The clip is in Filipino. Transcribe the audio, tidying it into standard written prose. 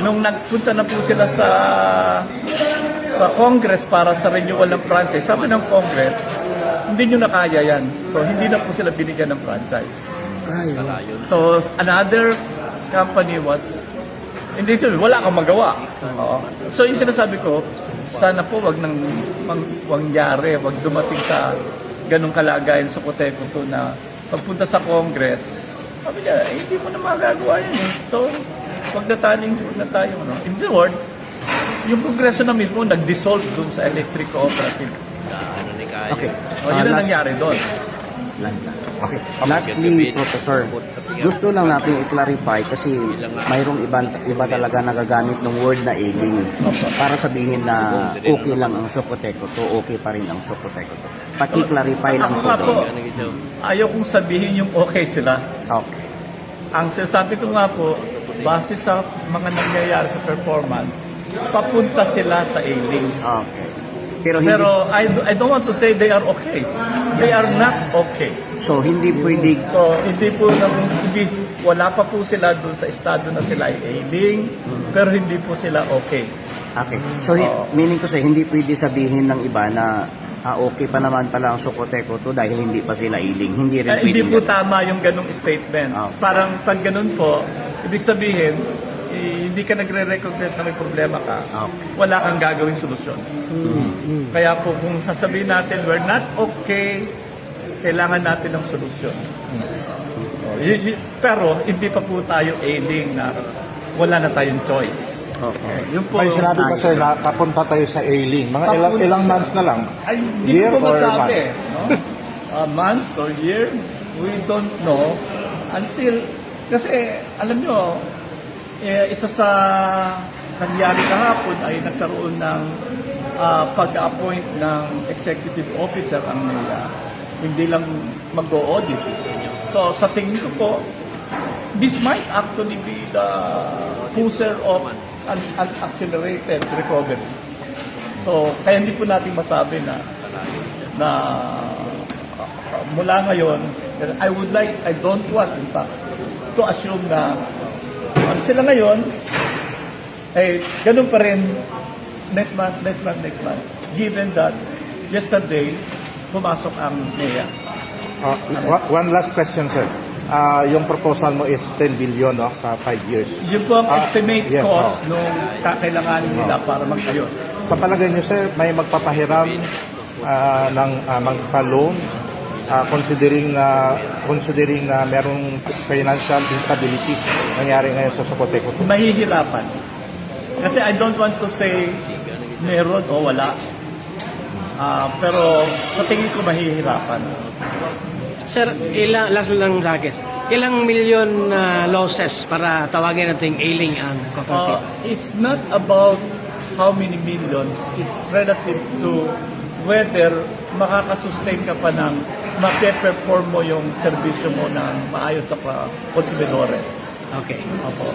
nung nagpunta na po sila sa Congress para sa renewal ng franchise, sabi ng Congress, hindi nyo na kaya yan. So, hindi na po sila binigyan ng franchise. So, another company was, hindi ito, wala kang magawa. Oo. So, yung sinasabi ko, sana po wag mangyari, wag dumating sa ganong kalagayan sa Coteco to na pagpunta sa Congress, sabi niya, hindi mo na magagawa yan eh. So, wag na tayo, no? In the word, yung Kongreso na mismo nag-dissolve dun sa electric cooperative. Okay. O, yun ang nangyari doon. Okay. Lastly, Professor, gusto lang natin i-clarify kasi mayroong iba talaga nagagamit ng word na ailing para sabihin na okay lang ang Socoteco to, okay pa rin ang Socoteco to. Paki-clarify lang Ako po nga sa po, inyo. ayaw kong sabihin yung okay sila. Okay. Ang sinasabi ko nga po, base sa mga nangyayari sa performance, papunta sila sa ailing. Okay. Pero hindi, I don't want to say they are okay. They are not okay. so hindi pwedeng So, wala pa po sila doon sa estado na sila ay ailing, pero hindi po sila okay. okay. So meaning ko sa hindi pwede sabihin ng iba na okay pa naman pala ang Socoteco to dahil hindi pa sila ailing. Hindi rin Hindi pwedeng po ganun. tama yung ganong statement. Okay. Parang pag ganun po, ibig sabihin, hindi ka nagre-recognize na may problema ka, Okay. wala kang gagawing solusyon. Kaya po kung sasabihin natin, we're not okay, kailangan natin ng solusyon. Pero hindi pa po tayo ailing na wala na tayong choice. Okay. Yun po. May sinabi ka sir na papunta tayo sa ailing. Mga ilang months na lang. Ay, hindi Year ko or masabi. No? Months or year, we don't know until, kasi alam nyo, isa sa nangyari kahapon ay nagkaroon ng pag-appoint ng executive officer ang NEA. Hindi lang mag-o-audit. So sa tingin ko po, this might actually be the pusher of an accelerated recovery. So kaya hindi po natin masabi na mula ngayon, I don't want in fact to assume na sila ngayon, ganun pa rin next month. Given that yesterday, pumasok ang NEA. One last question sir. Yung proposal mo is 10 billion no, sa 5 years. Yun po ang estimate yeah, cost nung kakailanganin nila para mag-ayos. Sa palagay niyo sir, may magpapahiram ng magpa-loan considering na merong financial instability nangyari ngayon sa Socoteco. Mahihirapan. Kasi I don't want to say meron o wala. Pero sa tingin ko mahihirapan. Sir, last lang sa akin. Ilang milyon na losses para tawagin natin ailing ang cooperative? It's not about how many millions. It's relative to whether makakasustain ka pa ng mape-perform mo yung serbisyo mo ng maayos sa konsumidores. Okay. Opo.